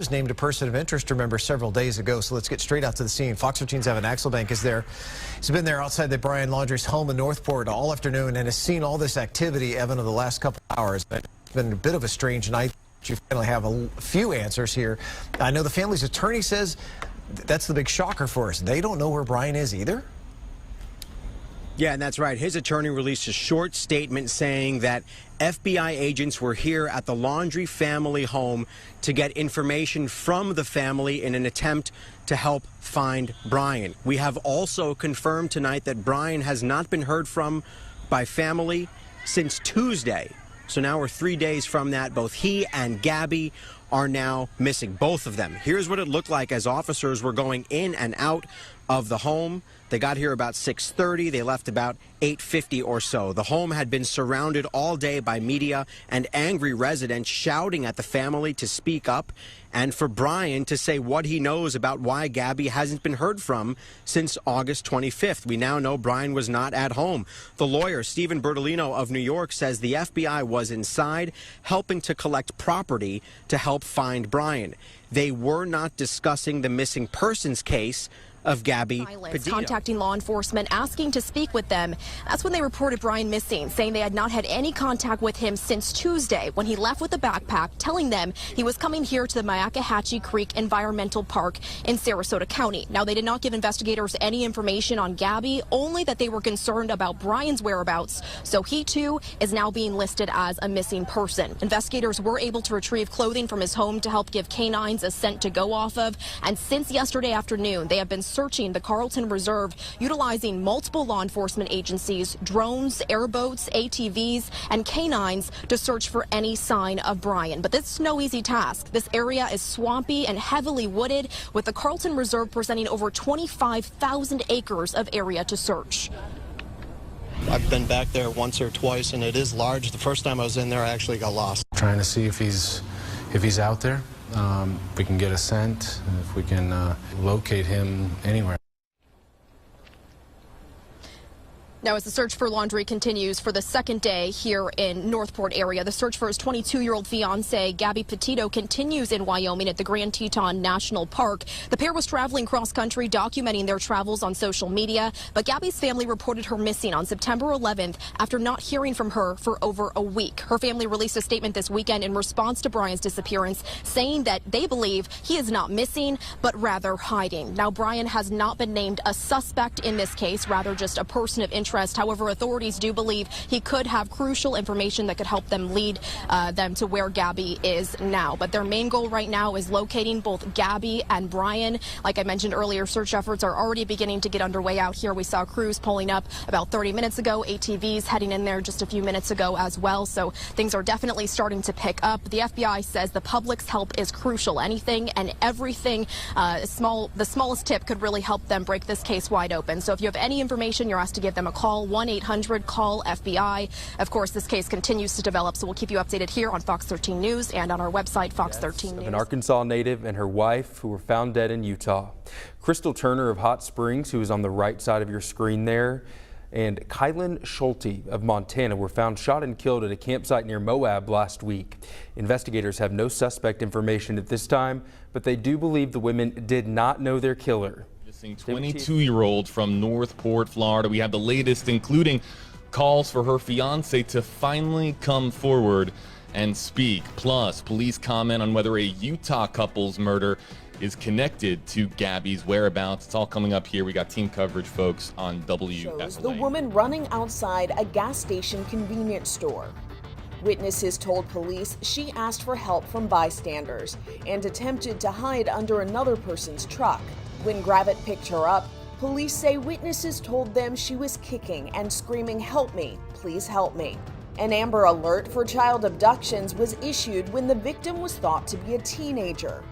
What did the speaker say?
Was named a person of interest, remember, several days ago. So let's get straight out to the scene. Fox 13's Evan Axelbank is there. He's been there outside the Brian Laundrie's home in Northport all afternoon and has seen all this activity, Evan, of the last couple hours. It's been a bit of a strange night. You finally have a few answers here. I know the family's attorney says that's the big shocker for us. They don't know where Brian is either. Yeah, and that's right. His attorney released a short statement saying that FBI agents were here at the Laundrie family home to get information from the family in an attempt to help find Brian. We have also confirmed tonight that Brian has not been heard from by family since Tuesday. So now we're 3 days from that. Both he and Gabby are now missing, both of them. Here's what it looked like as officers were going in and out of the home. They got here about 6:30. They left about 8:50 or so. The home had been surrounded all day by media and angry residents shouting at the family to speak up and for Brian to say what he knows about why Gabby hasn't been heard from since August 25th. We now know Brian was not at home. The lawyer, Stephen Bertolino of New York, says the FBI was inside helping to collect property to help find Brian. They were not discussing the missing persons case of Gabby Petito. Contacting law enforcement, asking to speak with them. That's when they reported Brian missing, saying they had not had any contact with him since Tuesday when he left with a backpack, telling them he was coming here to the Myakkahatchee Creek Environmental Park in Sarasota County. Now, they did not give investigators any information on Gabby, only that they were concerned about Brian's whereabouts. So he, too, is now being listed as a missing person. Investigators were able to retrieve clothing from his home to help give canines a scent to go off of. And since yesterday afternoon, they have been searching the Carlton Reserve, utilizing multiple law enforcement agencies, drones, airboats, ATVs, and canines to search for any sign of Brian. But this is no easy task. This area is swampy and heavily wooded, with the Carlton Reserve presenting over 25,000 acres of area to search. I've been back there once or twice, and it is large. The first time I was in there, I actually got lost. Trying to see if he's out there. If we can get a scent, if we can locate him anywhere. Now, as the search for Laundrie continues for the second day here in Northport area, the search for his 22-year-old fiancée, Gabby Petito, continues in Wyoming at the Grand Teton National Park. The pair was traveling cross-country, documenting their travels on social media, but Gabby's family reported her missing on September 11th after not hearing from her for over a week. Her family released a statement this weekend in response to Brian's disappearance, saying that they believe he is not missing, but rather hiding. Now, Brian has not been named a suspect in this case, rather just a person of interest. However, authorities do believe he could have crucial information that could help them lead them to where Gabby is now. But their main goal right now is locating both Gabby and Brian. Like I mentioned earlier, search efforts are already beginning to get underway out here. We saw crews pulling up about 30 minutes ago, ATVs heading in there just a few minutes ago as well. So things are definitely starting to pick up. The FBI says the public's help is crucial. Anything and everything, the smallest tip could really help them break this case wide open. So if you have any information, you're asked to give them a call, 1-800-CALL-FBI. Of course, this case continues to develop, so we'll keep you updated here on Fox 13 News and on our website, Fox 13 News. An Arkansas native and her wife who were found dead in Utah. Crystal Turner of Hot Springs, who is on the right side of your screen there, and Kylan Schulte of Montana were found shot and killed at a campsite near Moab last week. Investigators have no suspect information at this time, but they do believe the women did not know their killer. 22-year-old from Northport, Florida. We have the latest, including calls for her fiance to finally come forward and speak. Plus, police comment on whether a Utah couple's murder is connected to Gabby's whereabouts. It's all coming up here. We got team coverage, folks, on WFLA. The woman running outside a gas station convenience store. Witnesses told police she asked for help from bystanders and attempted to hide under another person's truck. When Gravett picked her up, police say witnesses told them she was kicking and screaming, "Help me, please help me." An Amber Alert for child abductions was issued when the victim was thought to be a teenager.